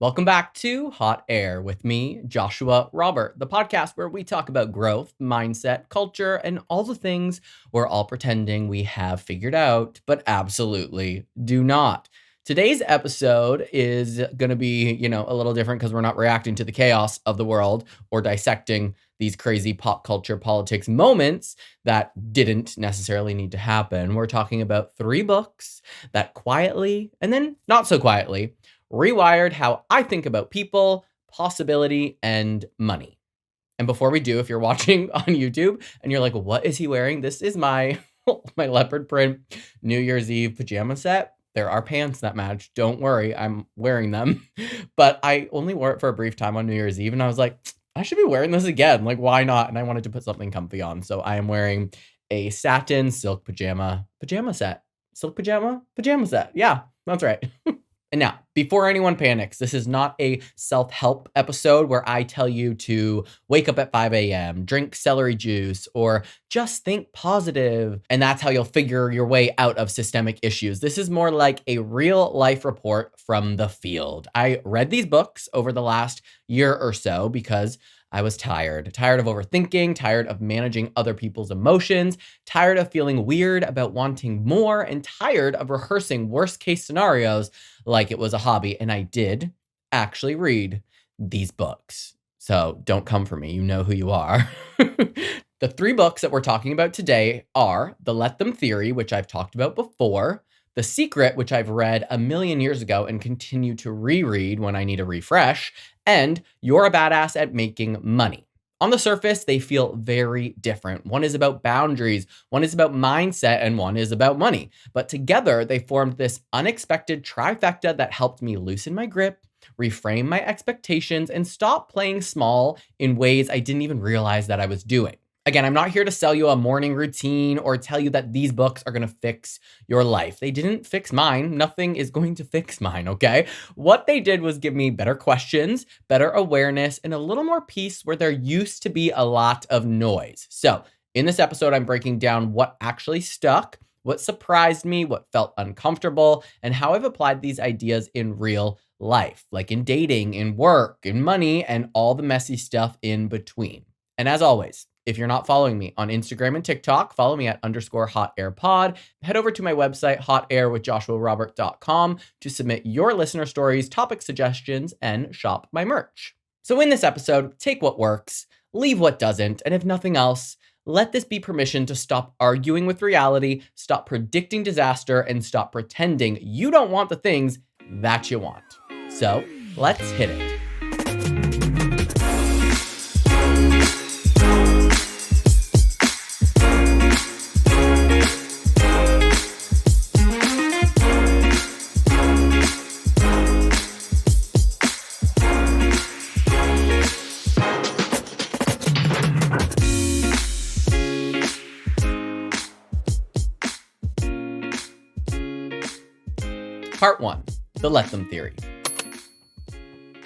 Welcome back to Hot Air with me, Joshua Robert, the podcast where we talk about growth, mindset, culture, and all the things we're all pretending we have figured out, but absolutely do not. Today's episode is going to be, a little different because we're not reacting to the chaos of the world or dissecting these crazy pop culture politics moments that didn't necessarily need to happen. We're talking about 3 books that quietly, and then not so quietly, rewired how I think about people, possibility, and money. And before we do, if you're watching on YouTube and you're like, what is he wearing? This is my my leopard print New Year's Eve pajama set. There are pants that match. Don't worry, I'm wearing them. But I only wore it for a brief time on New Year's Eve, and I was like, I should be wearing this again. Like, why not? And I wanted to put something comfy on. So I am wearing a satin silk pajama set. Silk pajama set. Yeah, that's right. And now, before anyone panics, this is not a self-help episode where I tell you to wake up at 5 a.m., drink celery juice, or just think positive, and that's how you'll figure your way out of systemic issues. This is more like a real life report from the field. I read these books over the last year or so because I was tired of overthinking, tired of managing other people's emotions, tired of feeling weird about wanting more, and tired of rehearsing worst case scenarios like it was a hobby. And I did actually read these books. So don't come for me. You know who you are. The 3 books that we're talking about today are The Let Them Theory, which I've talked about before, The Secret, which I've read a million years ago and continue to reread when I need a refresh, and You're a Badass at Making Money. On the surface, they feel very different. One is about boundaries, one is about mindset, and one is about money. But together, they formed this unexpected trifecta that helped me loosen my grip, reframe my expectations, and stop playing small in ways I didn't even realize that I was doing. Again, I'm not here to sell you a morning routine or tell you that these books are going to fix your life. They didn't fix mine. Nothing is going to fix mine, okay? What they did was give me better questions, better awareness, and a little more peace where there used to be a lot of noise. So, in this episode, I'm breaking down what actually stuck, what surprised me, what felt uncomfortable, and how I've applied these ideas in real life, like in dating, in work, in money, and all the messy stuff in between. And as always, if you're not following me on Instagram and TikTok, follow me at _hotairpod. Head over to my website, hotairwithjoshuarobert.com, to submit your listener stories, topic suggestions, and shop my merch. So in this episode, take what works, leave what doesn't, and if nothing else, let this be permission to stop arguing with reality, stop predicting disaster, and stop pretending you don't want the things that you want. So let's hit it. Part 1, the Let Them Theory.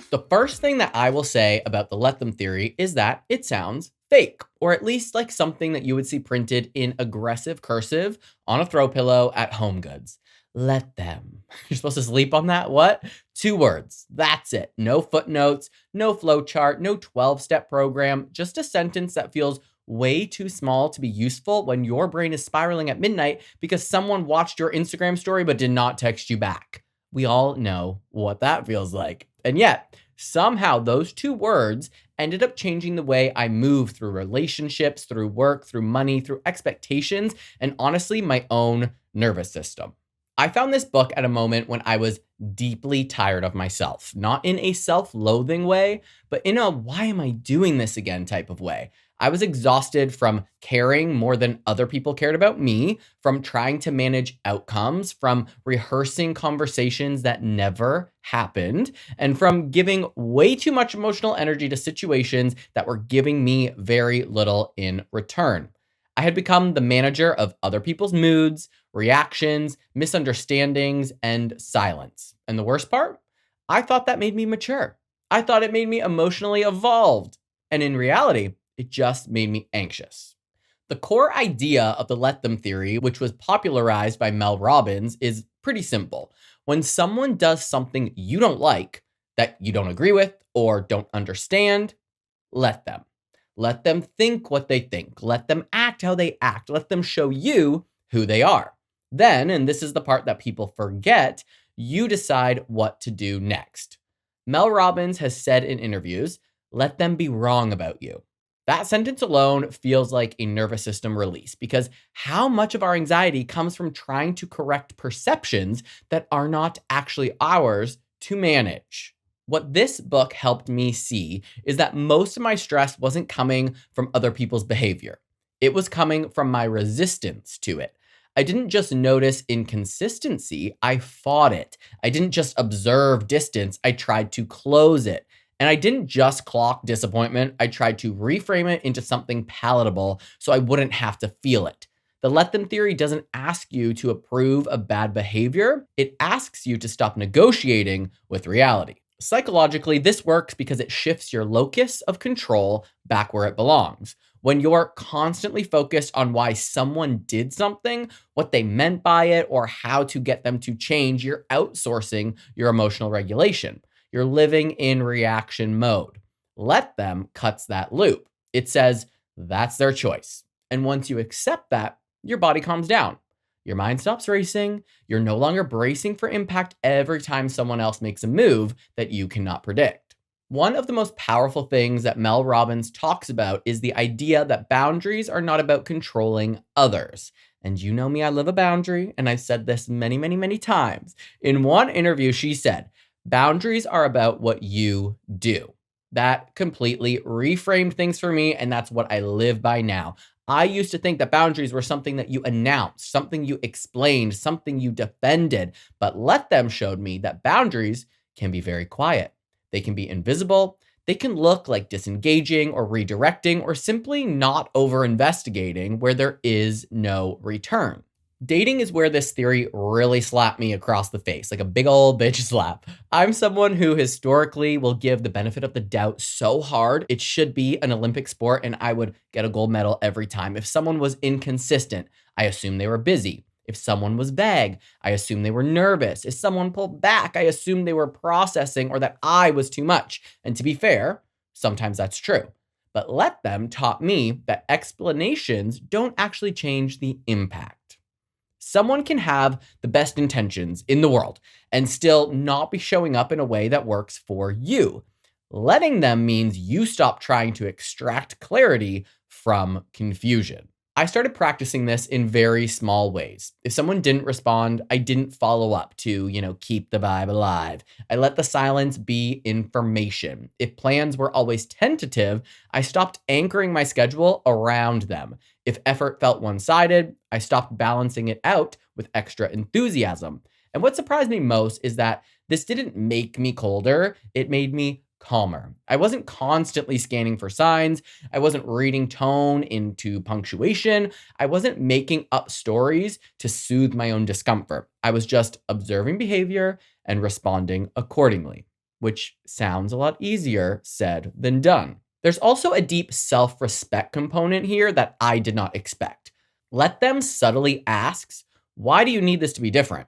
The first thing that I will say about the Let Them Theory is that it sounds fake, or at least like something that you would see printed in aggressive cursive on a throw pillow at Home Goods. Let them. You're supposed to sleep on that? What? 2 words. That's it. No footnotes, no flowchart, no 12-step program, just a sentence that feels way too small to be useful when your brain is spiraling at midnight because someone watched your Instagram story but did not text you back. We all know what that feels like. And yet, somehow those 2 words ended up changing the way I move through relationships, through work, through money, through expectations, and honestly, my own nervous system. I found this book at a moment when I was deeply tired of myself, not in a self-loathing way, but in a why am I doing this again type of way. I was exhausted from caring more than other people cared about me, from trying to manage outcomes, from rehearsing conversations that never happened, and from giving way too much emotional energy to situations that were giving me very little in return. I had become the manager of other people's moods, reactions, misunderstandings, and silence. And the worst part? I thought that made me mature. I thought it made me emotionally evolved. And in reality, it just made me anxious. The core idea of the Let Them Theory, which was popularized by Mel Robbins, is pretty simple. When someone does something you don't like, that you don't agree with or don't understand, let them. Let them think what they think. Let them act how they act. Let them show you who they are. Then, and this is the part that people forget, you decide what to do next. Mel Robbins has said in interviews, let them be wrong about you. That sentence alone feels like a nervous system release because how much of our anxiety comes from trying to correct perceptions that are not actually ours to manage? What this book helped me see is that most of my stress wasn't coming from other people's behavior. It was coming from my resistance to it. I didn't just notice inconsistency, I fought it. I didn't just observe distance, I tried to close it. And I didn't just clock disappointment, I tried to reframe it into something palatable so I wouldn't have to feel it. The let them theory doesn't ask you to approve of bad behavior, it asks you to stop negotiating with reality. Psychologically, this works because it shifts your locus of control back where it belongs. When you're constantly focused on why someone did something, what they meant by it, or how to get them to change, you're outsourcing your emotional regulation. You're living in reaction mode. Let them cuts that loop. It says that's their choice. And once you accept that, your body calms down. Your mind stops racing. You're no longer bracing for impact every time someone else makes a move that you cannot predict. One of the most powerful things that Mel Robbins talks about is the idea that boundaries are not about controlling others. And you know me, I love a boundary, and I've said this many, many, many times. In one interview, she said, boundaries are about what you do. That completely reframed things for me, and that's what I live by now. I used to think that boundaries were something that you announced, something you explained, something you defended, but Let Them showed me that boundaries can be very quiet. They can be invisible. They can look like disengaging or redirecting or simply not over investigating where there is no return. Dating is where this theory really slapped me across the face, like a big old bitch slap. I'm someone who historically will give the benefit of the doubt so hard. It should be an Olympic sport and I would get a gold medal every time. If someone was inconsistent, I assume they were busy. If someone was vague, I assume they were nervous. If someone pulled back, I assume they were processing or that I was too much. And to be fair, sometimes that's true. But Let Them taught me that explanations don't actually change the impact. Someone can have the best intentions in the world and still not be showing up in a way that works for you. Letting them means you stop trying to extract clarity from confusion. I started practicing this in very small ways. If someone didn't respond, I didn't follow up to, keep the vibe alive. I let the silence be information. If plans were always tentative, I stopped anchoring my schedule around them. If effort felt one sided, I stopped balancing it out with extra enthusiasm. And what surprised me most is that this didn't make me colder, it made me calmer. I wasn't constantly scanning for signs. I wasn't reading tone into punctuation. I wasn't making up stories to soothe my own discomfort. I was just observing behavior and responding accordingly, which sounds a lot easier said than done. There's also a deep self-respect component here that I did not expect. Let Them subtly asks, why do you need this to be different?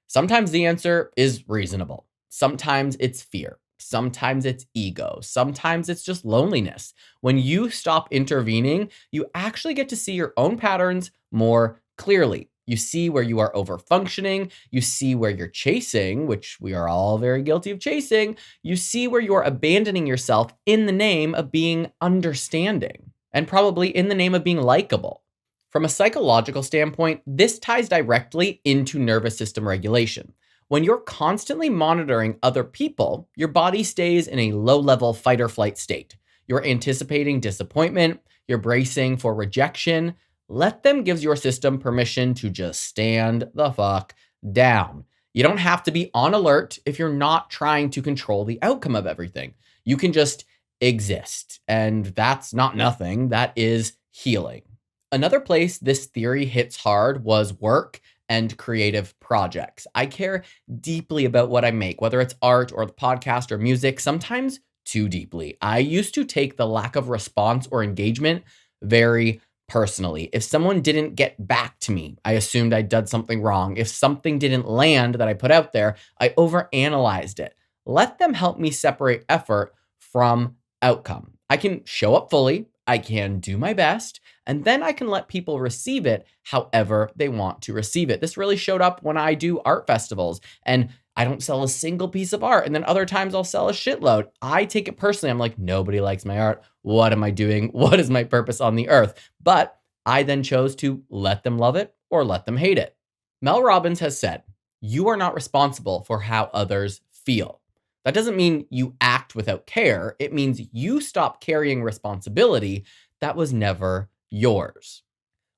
Sometimes the answer is reasonable. Sometimes it's fear. Sometimes it's ego. Sometimes it's just loneliness. When you stop intervening, you actually get to see your own patterns more clearly. You see where you are over functioning. You see where you're chasing, which we are all very guilty of chasing. You see where you're abandoning yourself in the name of being understanding and probably in the name of being likable. From a psychological standpoint, this ties directly into nervous system regulation. When you're constantly monitoring other people, your body stays in a low-level fight or flight state. You're anticipating disappointment, you're bracing for rejection. Let Them gives your system permission to just stand the fuck down. You don't have to be on alert if you're not trying to control the outcome of everything. You can just exist. And that's not nothing, that is healing. Another place this theory hits hard was work and creative projects. I care deeply about what I make, whether it's art or the podcast or music, sometimes too deeply. I used to take the lack of response or engagement very personally. If someone didn't get back to me, I assumed I'd done something wrong. If something didn't land that I put out there, I overanalyzed it. Let them help me separate effort from outcome. I can show up fully, I can do my best, and then I can let people receive it however they want to receive it. This really showed up when I do art festivals and I don't sell a single piece of art. And then other times I'll sell a shitload. I take it personally. I'm like, nobody likes my art. What am I doing? What is my purpose on the earth? But I then chose to let them love it or let them hate it. Mel Robbins has said, you are not responsible for how others feel. That doesn't mean you act without care. It means you stop carrying responsibility that was never yours.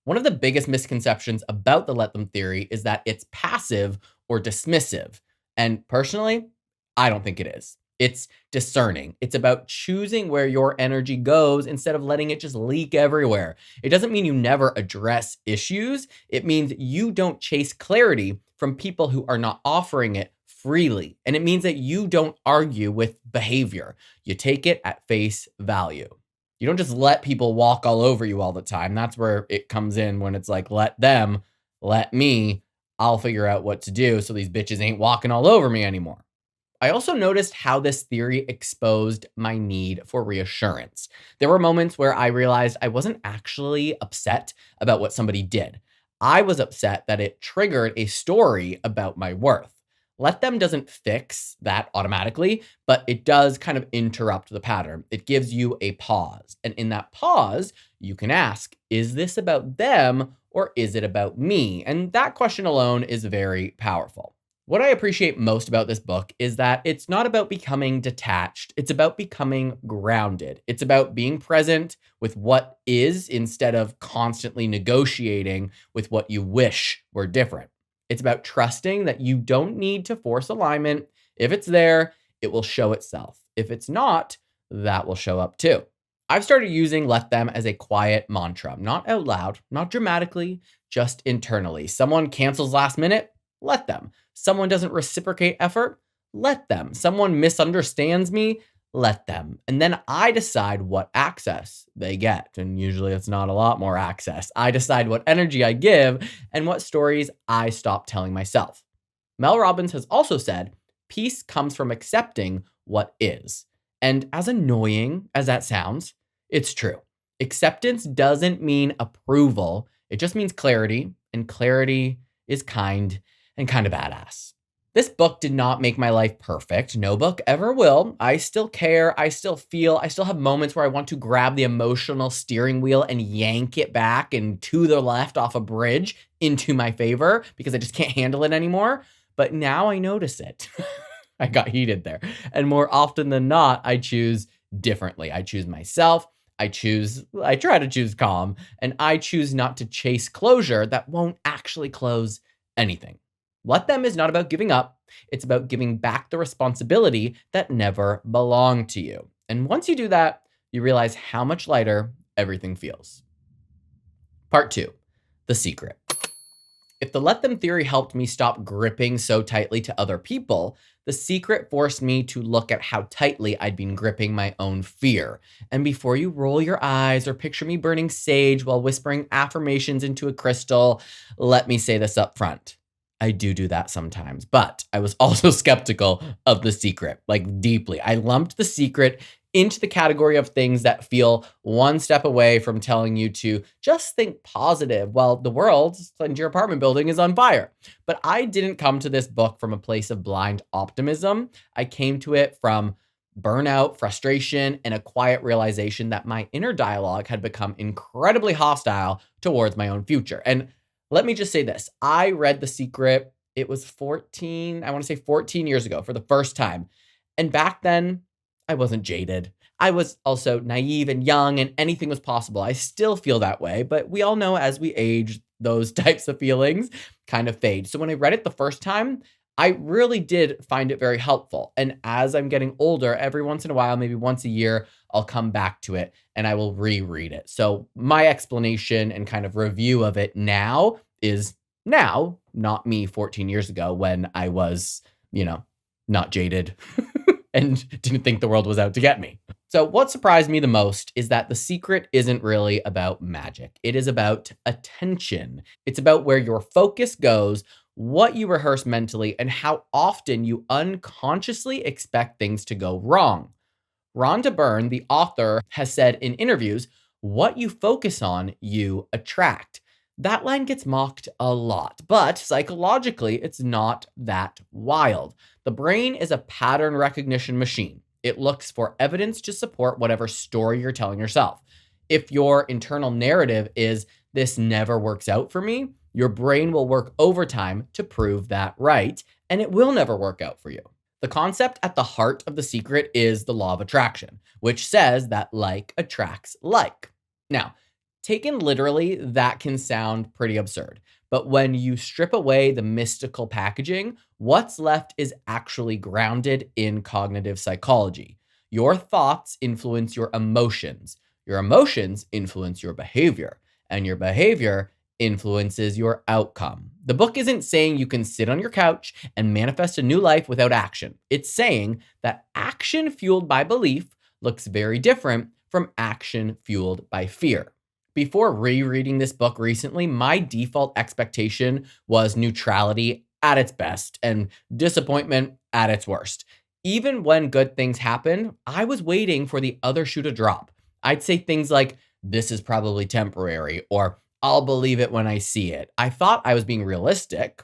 One of the biggest misconceptions about the let them theory is that it's passive or dismissive. And personally, I don't think it is. It's discerning. It's about choosing where your energy goes instead of letting it just leak everywhere. It doesn't mean you never address issues. It means you don't chase clarity from people who are not offering it freely. And it means that you don't argue with behavior. You take it at face value. You don't just let people walk all over you all the time. That's where it comes in when it's like, let them, let me, I'll figure out what to do so these bitches ain't walking all over me anymore. I also noticed how this theory exposed my need for reassurance. There were moments where I realized I wasn't actually upset about what somebody did. I was upset that it triggered a story about my worth. Let them doesn't fix that automatically, but it does kind of interrupt the pattern. It gives you a pause. And in that pause, you can ask, is this about them or is it about me? And that question alone is very powerful. What I appreciate most about this book is that it's not about becoming detached. It's about becoming grounded. It's about being present with what is instead of constantly negotiating with what you wish were different. It's about trusting that you don't need to force alignment. If it's there, it will show itself. If it's not, that will show up too. I've started using let them as a quiet mantra, not out loud, not dramatically, just internally. Someone cancels last minute, let them. Someone doesn't reciprocate effort, let them. Someone misunderstands me, let them. And then I decide what access they get. And usually it's not a lot more access. I decide what energy I give and what stories I stop telling myself. Mel Robbins has also said, peace comes from accepting what is. And as annoying as that sounds, it's true. Acceptance doesn't mean approval. It just means clarity, and clarity is kind and kind of badass. This book did not make my life perfect. No book ever will. I still care. I still feel. I still have moments where I want to grab the emotional steering wheel and yank it back and to the left off a bridge into my favor because I just can't handle it anymore. But now I notice it. I got heated there. And more often than not, I choose differently. I choose myself. I try to choose calm, and I choose not to chase closure that won't actually close anything. Let them is not about giving up. It's about giving back the responsibility that never belonged to you. And once you do that, you realize how much lighter everything feels. Part 2, the secret. If the let them theory helped me stop gripping so tightly to other people, the secret forced me to look at how tightly I'd been gripping my own fear. And before you roll your eyes or picture me burning sage while whispering affirmations into a crystal, let me say this up front. I do that sometimes, but I was also skeptical of the secret, like deeply. I lumped the secret into the category of things that feel one step away from telling you to just think positive while the world and your apartment building is on fire. But I didn't come to this book from a place of blind optimism. I came to it from burnout, frustration, and a quiet realization that my inner dialogue had become incredibly hostile towards my own future. And let me just say this. I read The Secret, it was 14 years ago for the first time. And back then, I wasn't jaded. I was also naive and young, and anything was possible. I still feel that way, but we all know as we age, those types of feelings kind of fade. So when I read it the first time, I really did find it very helpful. And as I'm getting older, every once in a while, maybe once a year, I'll come back to it and I will reread it. So my explanation and kind of review of it now is now, not me 14 years ago when I was, not jaded and didn't think the world was out to get me. So what surprised me the most is that The Secret isn't really about magic. It is about attention. It's about where your focus goes what you rehearse mentally, and how often you unconsciously expect things to go wrong. Rhonda Byrne, the author, has said in interviews, "What you focus on, you attract." That line gets mocked a lot, but psychologically, it's not that wild. The brain is a pattern recognition machine. It looks for evidence to support whatever story you're telling yourself. If your internal narrative is, "This never works out for me," your brain will work overtime to prove that right, and it will never work out for you. The concept at the heart of The Secret is the law of attraction, which says that like attracts like. Now, taken literally, that can sound pretty absurd. But when you strip away the mystical packaging, what's left is actually grounded in cognitive psychology. Your thoughts influence your emotions influence your behavior, and your behavior influences your outcome. The book isn't saying you can sit on your couch and manifest a new life without action. It's saying that action fueled by belief looks very different from action fueled by fear. Before rereading this book recently, my default expectation was neutrality at its best and disappointment at its worst. Even when good things happen, I was waiting for the other shoe to drop. I'd say things like, "This is probably temporary," or "I'll believe it when I see it." I thought I was being realistic,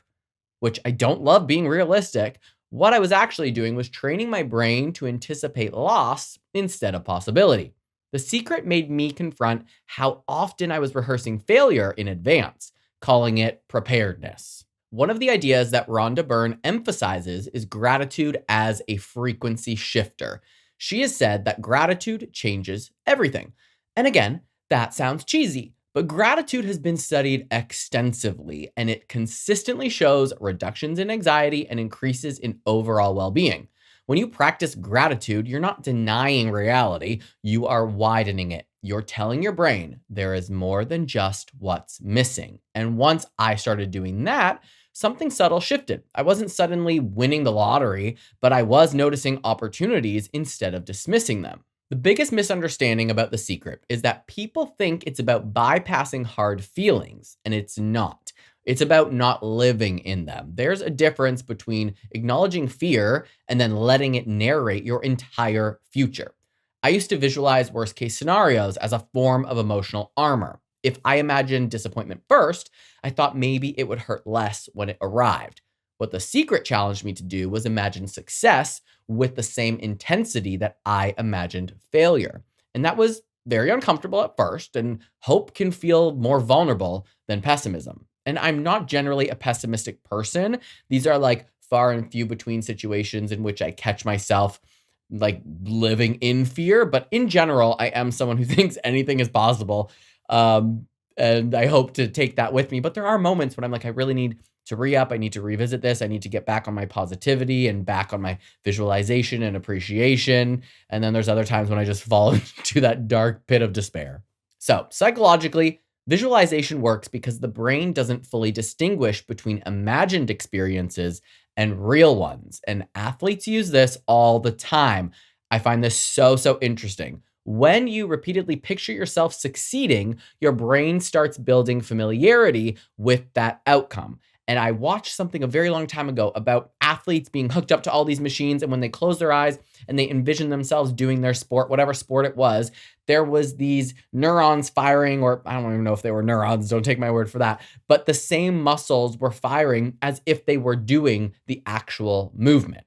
which I don't love being realistic. What I was actually doing was training my brain to anticipate loss instead of possibility. The Secret made me confront how often I was rehearsing failure in advance, calling it preparedness. One of the ideas that Rhonda Byrne emphasizes is gratitude as a frequency shifter. She has said that gratitude changes everything. And again, that sounds cheesy, but gratitude has been studied extensively, and it consistently shows reductions in anxiety and increases in overall well being. When you practice gratitude, you're not denying reality, you are widening it. You're telling your brain there is more than just what's missing. And once I started doing that, something subtle shifted. I wasn't suddenly winning the lottery, but I was noticing opportunities instead of dismissing them. The biggest misunderstanding about The Secret is that people think it's about bypassing hard feelings, and it's not. It's about not living in them. There's a difference between acknowledging fear and then letting it narrate your entire future. I used to visualize worst case scenarios as a form of emotional armor. If I imagined disappointment first, I thought maybe it would hurt less when it arrived. What The Secret challenged me to do was imagine success with the same intensity that I imagined failure. And that was very uncomfortable at first, and hope can feel more vulnerable than pessimism. And I'm not generally a pessimistic person. These are like far and few between situations in which I catch myself like living in fear. But in general, I am someone who thinks anything is possible. Um, and I hope to take that with me. But there are moments when I'm like, I really need to re up. I need to revisit this. I need to get back on my positivity and back on my visualization and appreciation. And then there's other times when I just fall into that dark pit of despair. So, psychologically, visualization works because the brain doesn't fully distinguish between imagined experiences and real ones. And athletes use this all the time. I find this so interesting. When you repeatedly picture yourself succeeding, your brain starts building familiarity with that outcome. And I watched something a very long time ago about athletes being hooked up to all these machines. And when they close their eyes and they envision themselves doing their sport, whatever sport it was, there was these neurons firing, or I don't even know if they were neurons, don't take my word for that, but the same muscles were firing as if they were doing the actual movement.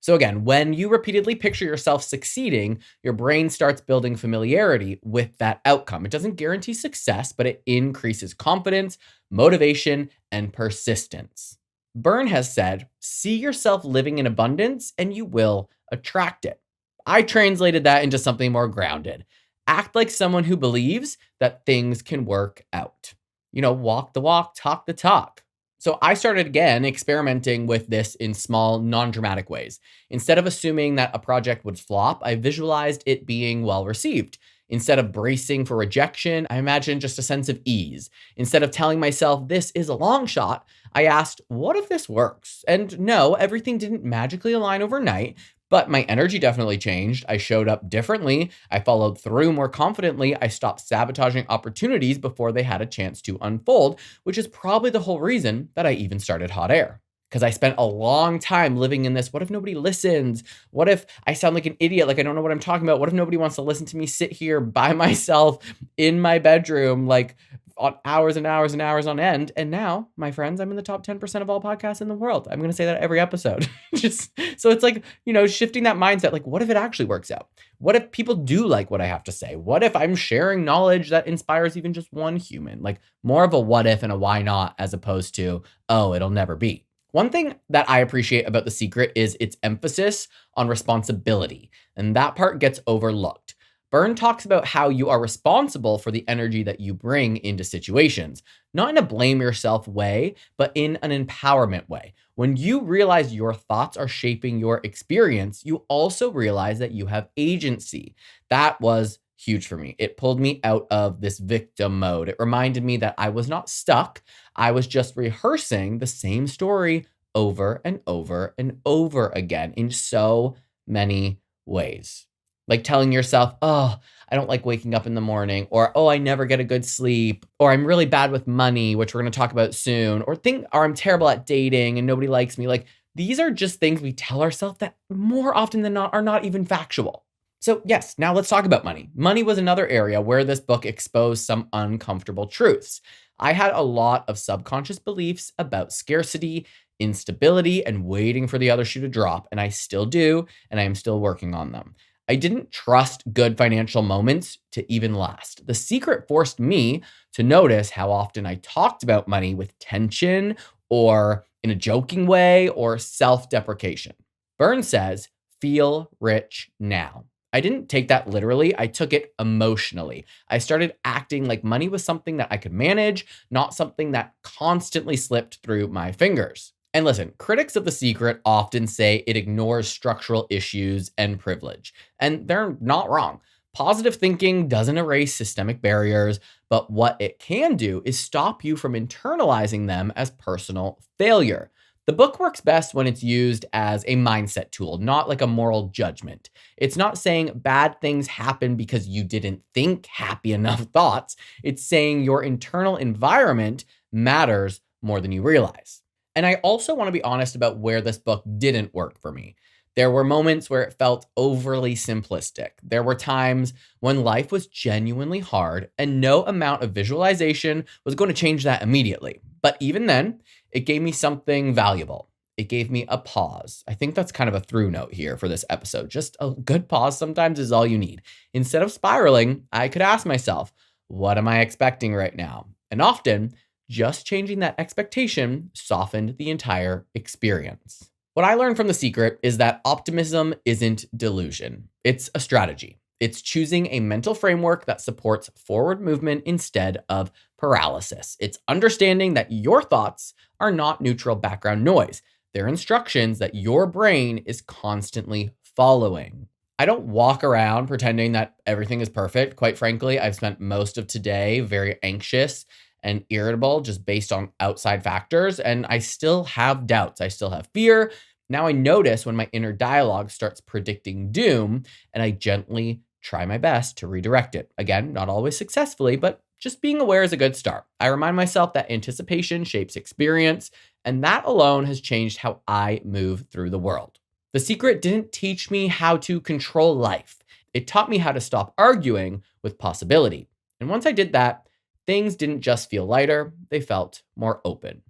So again, when you repeatedly picture yourself succeeding, your brain starts building familiarity with that outcome. It doesn't guarantee success, but it increases confidence, motivation, and persistence. Byrne has said, "See yourself living in abundance and you will attract it." I translated that into something more grounded. Act like someone who believes that things can work out. Walk the walk, talk the talk. So I started again experimenting with this in small, non dramatic ways. Instead of assuming that a project would flop, I visualized it being well received. Instead of bracing for rejection, I imagined just a sense of ease. Instead of telling myself this is a long shot, I asked, what if this works? And no, everything didn't magically align overnight, But my energy definitely changed. I showed up differently. I followed through more confidently. I stopped sabotaging opportunities before they had a chance to unfold, which is probably the whole reason that I even started Hot Air. Because I spent a long time living in this. What if nobody listens? What if I sound like an idiot? Like I don't know what I'm talking about? What if nobody wants to listen to me sit here by myself in my bedroom, like on hours and hours and hours on end? And now, my friends, I'm in the top 10% of all podcasts in the world. I'm going to say that every episode. Just so it's like, shifting that mindset. Like, what if it actually works out? What if people do like what I have to say? What if I'm sharing knowledge that inspires even just one human? Like more of a what if and a why not, as opposed to, oh, it'll never be. One thing that I appreciate about The Secret is its emphasis on responsibility, and that part gets overlooked. Byrne talks about how you are responsible for the energy that you bring into situations, not in a blame yourself way, but in an empowerment way. When you realize your thoughts are shaping your experience, you also realize that you have agency. That was huge for me. It pulled me out of this victim mode. It reminded me that I was not stuck. I was just rehearsing the same story over and over and over again in so many ways. Like telling yourself, oh, I don't like waking up in the morning, or oh, I never get a good sleep, or I'm really bad with money, which we're going to talk about soon, or I'm terrible at dating and nobody likes me. Like these are just things we tell ourselves that more often than not are not even factual. So, yes, now let's talk about money. Money was another area where this book exposed some uncomfortable truths. I had a lot of subconscious beliefs about scarcity, instability, and waiting for the other shoe to drop, and I still do, and I am still working on them. I didn't trust good financial moments to even last. The Secret forced me to notice how often I talked about money with tension or in a joking way or self deprecation. Byrne says, feel rich now. I didn't take that literally. I took it emotionally. I started acting like money was something that I could manage, not something that constantly slipped through my fingers. And listen, critics of The Secret often say it ignores structural issues and privilege. And they're not wrong. Positive thinking doesn't erase systemic barriers, but what it can do is stop you from internalizing them as personal failure. The book works best when it's used as a mindset tool, not like a moral judgment. It's not saying bad things happen because you didn't think happy enough thoughts. It's saying your internal environment matters more than you realize. And I also want to be honest about where this book didn't work for me. There were moments where it felt overly simplistic. There were times when life was genuinely hard, and no amount of visualization was going to change that immediately. But even then, it gave me something valuable. It gave me a pause. I think that's kind of a through note here for this episode. Just a good pause sometimes is all you need. Instead of spiraling, I could ask myself, what am I expecting right now? And often, just changing that expectation softened the entire experience. What I learned from The Secret is that optimism isn't delusion. It's a strategy. It's choosing a mental framework that supports forward movement instead of paralysis. It's understanding that your thoughts are not neutral background noise. They're instructions that your brain is constantly following. I don't walk around pretending that everything is perfect. Quite frankly, I've spent most of today very anxious and irritable just based on outside factors. And I still have doubts. I still have fear. Now I notice when my inner dialogue starts predicting doom, and I gently try my best to redirect it. Again, not always successfully, but just being aware is a good start. I remind myself that anticipation shapes experience, and that alone has changed how I move through the world. The Secret didn't teach me how to control life. It taught me how to stop arguing with possibility. And once I did that, things didn't just feel lighter, they felt more open.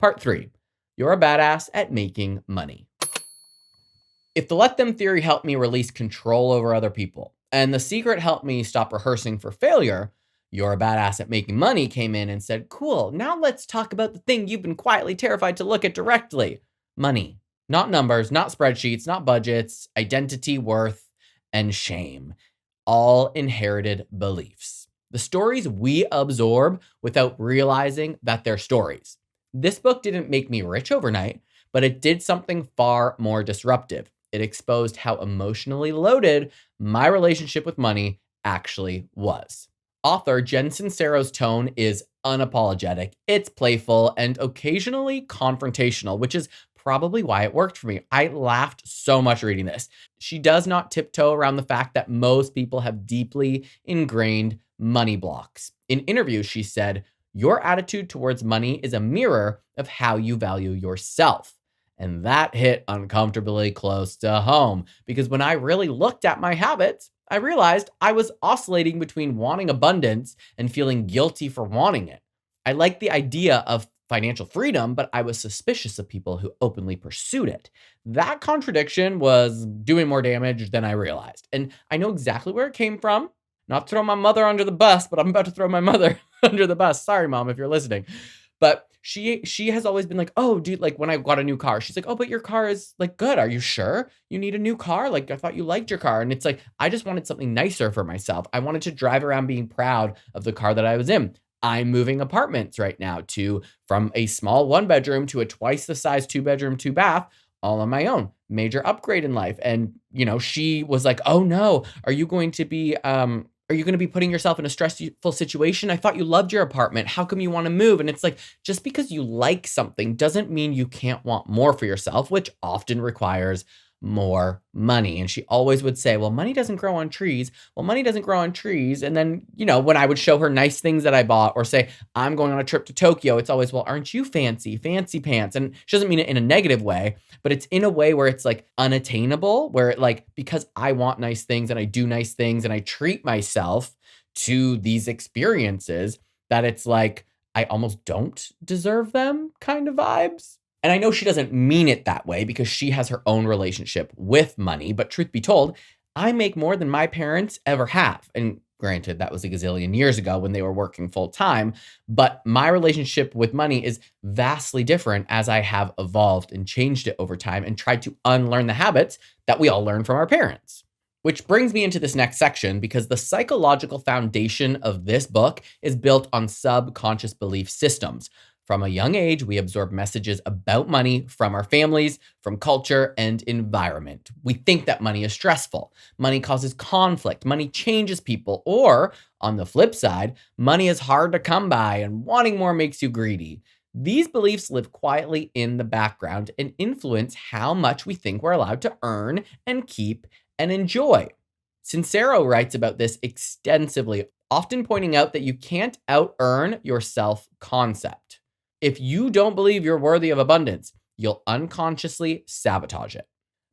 Part 3. You're a badass at making money. If the let them theory helped me release control over other people, and The Secret helped me stop rehearsing for failure, You're a Badass at Making Money came in and said, cool, now let's talk about the thing you've been quietly terrified to look at directly. Money. Not numbers, not spreadsheets, not budgets, identity, worth, and shame. All inherited beliefs. The stories we absorb without realizing that they're stories. This book didn't make me rich overnight, but it did something far more disruptive. It exposed how emotionally loaded my relationship with money actually was. Author Jen Sincero's tone is unapologetic. It's playful and occasionally confrontational, which is probably why it worked for me. I laughed so much reading this. She does not tiptoe around the fact that most people have deeply ingrained money blocks. In interviews, she said, "Your attitude towards money is a mirror of how you value yourself." And that hit uncomfortably close to home because when I really looked at my habits, I realized I was oscillating between wanting abundance and feeling guilty for wanting it. I liked the idea of financial freedom, but I was suspicious of people who openly pursued it. That contradiction was doing more damage than I realized. And I know exactly where it came from. Not to throw my mother under the bus, but I'm about to throw my mother under the bus. Sorry, mom, if you're listening. But she has always been like, "Oh, dude, like when I got a new car, she's like, "Oh, but your car is like good. Are you sure you need a new car? Like I thought you liked your car." And it's like I just wanted something nicer for myself. I wanted to drive around being proud of the car that I was in. I'm moving apartments right now to from a small one bedroom to a twice the size two bedroom, two bath all on my own. Major upgrade in life. And she was like, "Oh no, are you going to be putting yourself in a stressful situation? I thought you loved your apartment. How come you want to move?" And it's like, just because you like something doesn't mean you can't want more for yourself, which often requires more money. And she always would say, "Well, money doesn't grow on trees. Well, money doesn't grow on trees." And then, when I would show her nice things that I bought or say, "I'm going on a trip to Tokyo," it's always, "Well, aren't you fancy, fancy pants?" And she doesn't mean it in a negative way, but it's in a way where it's like unattainable, where it like, because I want nice things and I do nice things and I treat myself to these experiences, that it's like, I almost don't deserve them kind of vibes. And I know she doesn't mean it that way because she has her own relationship with money. But truth be told, I make more than my parents ever have. And granted, that was a gazillion years ago when they were working full time. But my relationship with money is vastly different as I have evolved and changed it over time and tried to unlearn the habits that we all learn from our parents. Which brings me into this next section because the psychological foundation of this book is built on subconscious belief systems. From a young age, we absorb messages about money from our families, from culture, and environment. We think that money is stressful. Money causes conflict. Money changes people. Or, on the flip side, money is hard to come by and wanting more makes you greedy. These beliefs live quietly in the background and influence how much we think we're allowed to earn and keep and enjoy. Sincero writes about this extensively, often pointing out that you can't out-earn your self-concept. If you don't believe you're worthy of abundance, you'll unconsciously sabotage it.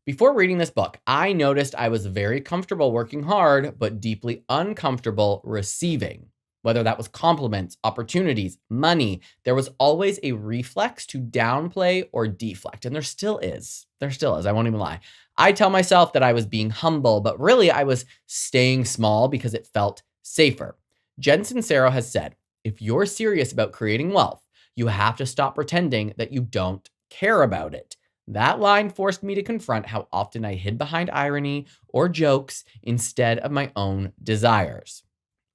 Before reading this book, I noticed I was very comfortable working hard, but deeply uncomfortable receiving. Whether that was compliments, opportunities, money, there was always a reflex to downplay or deflect. And there still is. There still is. I won't even lie. I tell myself that I was being humble, but really I was staying small because it felt safer. Jen Sincero has said, if you're serious about creating wealth, you have to stop pretending that you don't care about it. That line forced me to confront how often I hid behind irony or jokes instead of my own desires.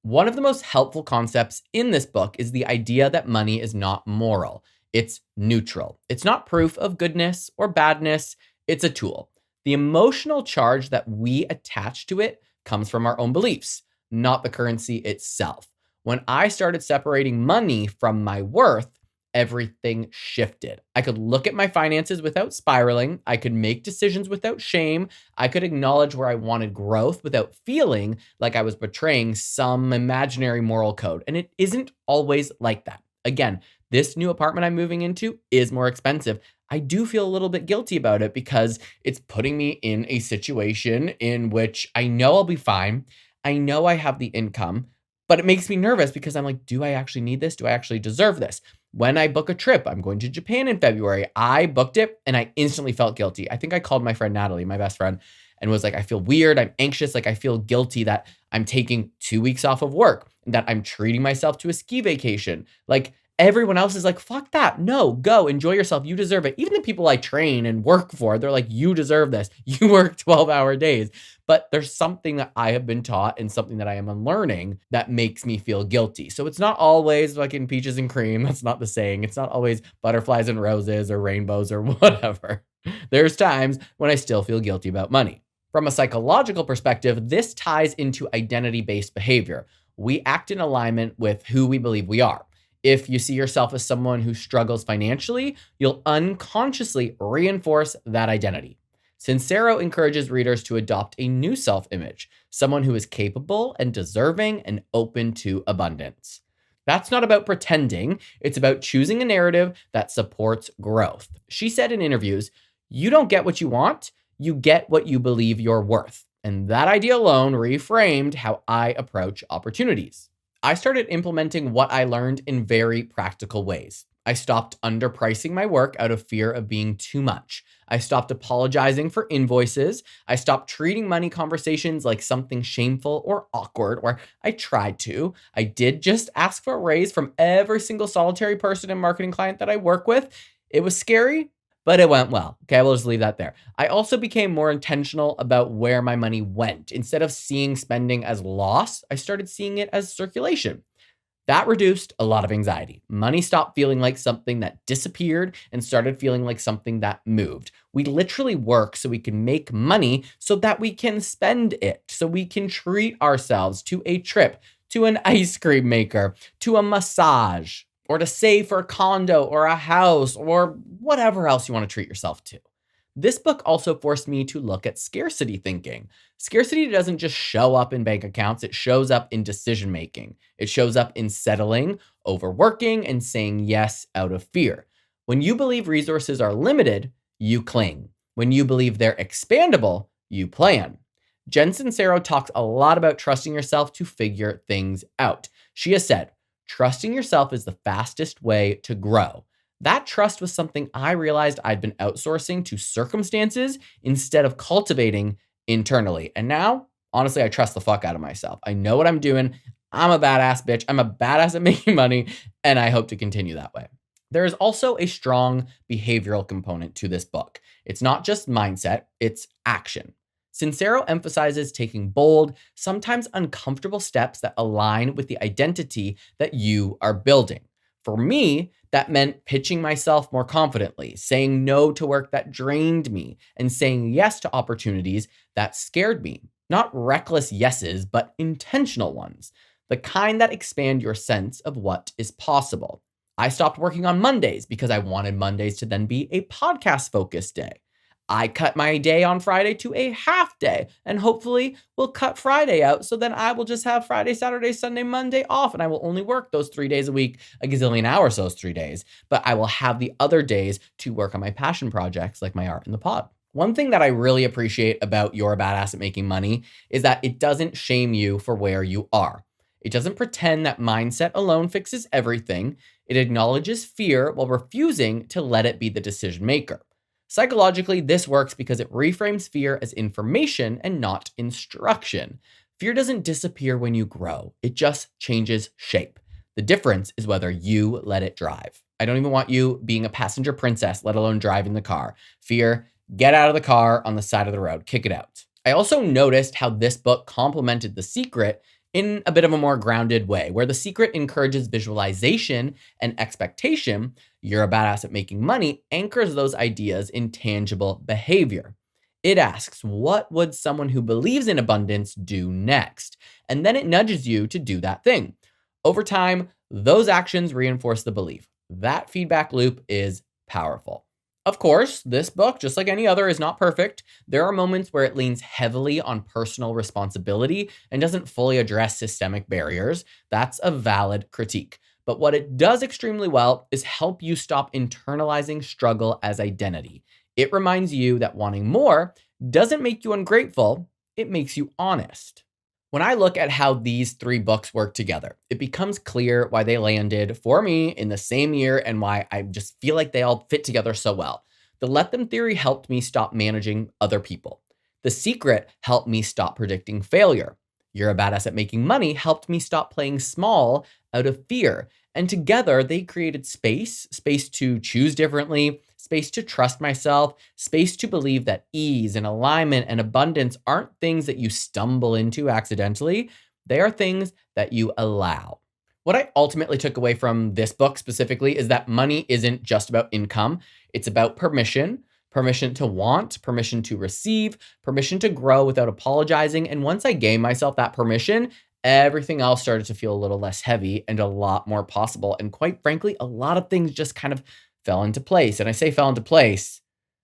One of the most helpful concepts in this book is the idea that money is not moral. It's neutral. It's not proof of goodness or badness. It's a tool. The emotional charge that we attach to it comes from our own beliefs, not the currency itself. When I started separating money from my worth, everything shifted. I could look at my finances without spiraling. I could make decisions without shame. I could acknowledge where I wanted growth without feeling like I was betraying some imaginary moral code. And it isn't always like that. Again, this new apartment I'm moving into is more expensive. I do feel a little bit guilty about it because it's putting me in a situation in which I know I'll be fine. I know I have the income, but it makes me nervous because I'm like, do I actually need this? Do I actually deserve this? When I book a trip, I'm going to Japan in February. I booked it and I instantly felt guilty. I think I called my friend Natalie, my best friend, and was like, I feel weird. I'm anxious. Like I feel guilty that I'm taking 2 weeks off of work and that I'm treating myself to a ski vacation. Like everyone else is like, fuck that. No, go enjoy yourself. You deserve it. Even the people I train and work for, they're like, you deserve this. You work 12-hour days. But there's something that I have been taught and something that I am unlearning that makes me feel guilty. So it's not always fucking peaches and cream. That's not the saying. It's not always butterflies and roses or rainbows or whatever. There's times when I still feel guilty about money. From a psychological perspective, this ties into identity-based behavior. We act in alignment with who we believe we are. If you see yourself as someone who struggles financially, you'll unconsciously reinforce that identity. Sincero encourages readers to adopt a new self image, someone who is capable and deserving and open to abundance. That's not about pretending, it's about choosing a narrative that supports growth. She said in interviews, "You don't get what you want, you get what you believe you're worth." And that idea alone reframed how I approach opportunities. I started implementing what I learned in very practical ways. I stopped underpricing my work out of fear of being too much. I stopped apologizing for invoices. I stopped treating money conversations like something shameful or awkward, or I tried to. I did just ask for a raise from every single solitary person and marketing client that I work with. It was scary, but it went well. Okay, we'll just leave that there. I also became more intentional about where my money went. Instead of seeing spending as loss, I started seeing it as circulation. That reduced a lot of anxiety. Money stopped feeling like something that disappeared and started feeling like something that moved. We literally work so we can make money so that we can spend it, so we can treat ourselves to a trip, to an ice cream maker, to a massage, or to save for a condo or a house or whatever else you want to treat yourself to. This book also forced me to look at scarcity thinking. Scarcity doesn't just show up in bank accounts, it shows up in decision making. It shows up in settling, overworking, and saying yes out of fear. When you believe resources are limited, you cling. When you believe they're expandable, you plan. Jen Sincero talks a lot about trusting yourself to figure things out. She has said, trusting yourself is the fastest way to grow. That trust was something I realized I'd been outsourcing to circumstances instead of cultivating internally. And now, honestly, I trust the fuck out of myself. I know what I'm doing. I'm a badass bitch. I'm a badass at making money, and I hope to continue that way. There is also a strong behavioral component to this book. It's not just mindset, it's action. Sincero emphasizes taking bold, sometimes uncomfortable steps that align with the identity that you are building. For me, that meant pitching myself more confidently, saying no to work that drained me, and saying yes to opportunities that scared me. Not reckless yeses, but intentional ones, the kind that expand your sense of what is possible. I stopped working on Mondays because I wanted Mondays to then be a podcast focused day. I cut my day on Friday to a half day, and hopefully we'll cut Friday out so then I will just have Friday, Saturday, Sunday, Monday off, and I will only work those 3 days a week, a gazillion hours those 3 days, but I will have the other days to work on my passion projects like my art in the pod. One thing that I really appreciate about You're a Badass at Making Money is that it doesn't shame you for where you are. It doesn't pretend that mindset alone fixes everything. It acknowledges fear while refusing to let it be the decision maker. Psychologically, this works because it reframes fear as information and not instruction. Fear doesn't disappear when you grow, it just changes shape. The difference is whether you let it drive. I don't even want you being a passenger princess, let alone driving the car. Fear, get out of the car on the side of the road, kick it out. I also noticed how this book complemented The Secret in a bit of a more grounded way, where The Secret encourages visualization and expectation. You're a Badass at Making Money anchors those ideas in tangible behavior. It asks, what would someone who believes in abundance do next? And then it nudges you to do that thing. Over time, those actions reinforce the belief. That feedback loop is powerful. Of course, this book, just like any other, is not perfect. There are moments where it leans heavily on personal responsibility and doesn't fully address systemic barriers. That's a valid critique. But what it does extremely well is help you stop internalizing struggle as identity. It reminds you that wanting more doesn't make you ungrateful, it makes you honest. When I look at how these 3 books work together, it becomes clear why they landed for me in the same year and why I just feel like they all fit together so well. The Let Them theory helped me stop managing other people. The Secret helped me stop predicting failure. You're a Badass at Making Money helped me stop playing small out of fear. And together they created space to choose differently, space to trust myself, space to believe that ease and alignment and abundance aren't things that you stumble into accidentally. They are things that you allow. What I ultimately took away from this book specifically is that money isn't just about income. It's about permission, permission to want, permission to receive, permission to grow without apologizing. And once I gave myself that permission, everything else started to feel a little less heavy and a lot more possible. And quite frankly, a lot of things just kind of fell into place. And I say fell into place,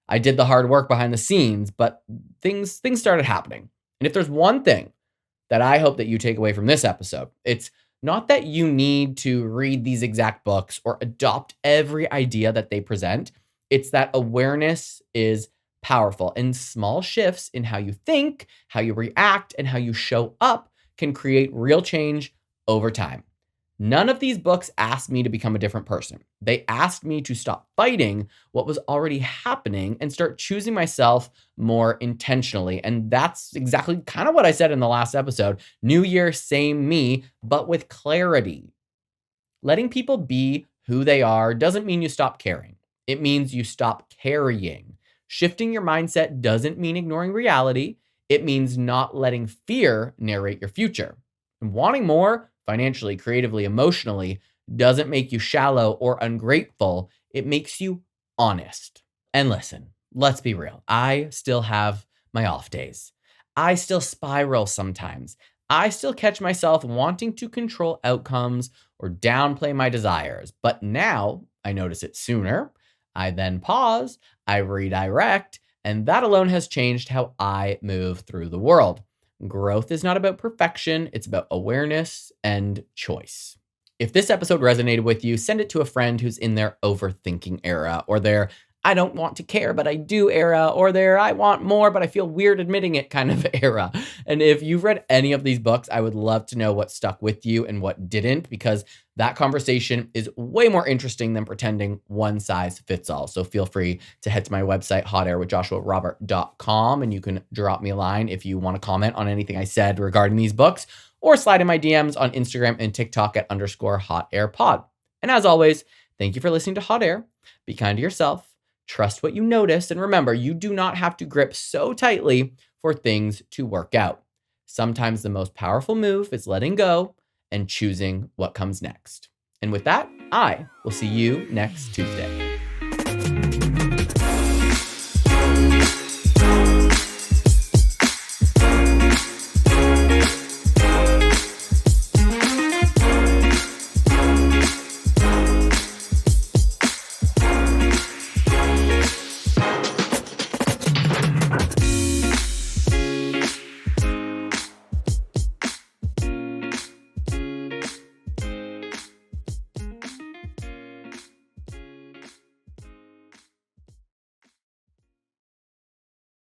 I did the hard work behind the scenes, but things started happening. And if there's one thing that I hope that you take away from this episode, it's not that you need to read these exact books or adopt every idea that they present. It's that awareness is powerful, and small shifts in how you think, how you react, and how you show up can create real change over time. None of these books asked me to become a different person. They asked me to stop fighting what was already happening and start choosing myself more intentionally. And that's exactly kind of what I said in the last episode. New year, same me, but with clarity. Letting people be who they are doesn't mean you stop caring. It means you stop carrying. Shifting your mindset doesn't mean ignoring reality. It means not letting fear narrate your future. And wanting more financially, creatively, emotionally doesn't make you shallow or ungrateful. It makes you honest. And listen, let's be real. I still have my off days. I still spiral sometimes. I still catch myself wanting to control outcomes or downplay my desires. But now I notice it sooner. I then pause, I redirect, and that alone has changed how I move through the world. Growth is not about perfection, it's about awareness and choice. If this episode resonated with you, send it to a friend who's in their overthinking era, or their I don't want to care, but I do era, or their I want more, but I feel weird admitting it kind of era. And if you've read any of these books, I would love to know what stuck with you and what didn't, because that conversation is way more interesting than pretending one size fits all. So feel free to head to my website, hotairwithjoshuarobert.com, and you can drop me a line if you want to comment on anything I said regarding these books, or slide in my DMs on Instagram and TikTok at _hotairpod. And as always, thank you for listening to Hot Air. Be kind to yourself. Trust what you notice, and remember, you do not have to grip so tightly for things to work out. Sometimes the most powerful move is letting go and choosing what comes next. And with that, I will see you next Tuesday.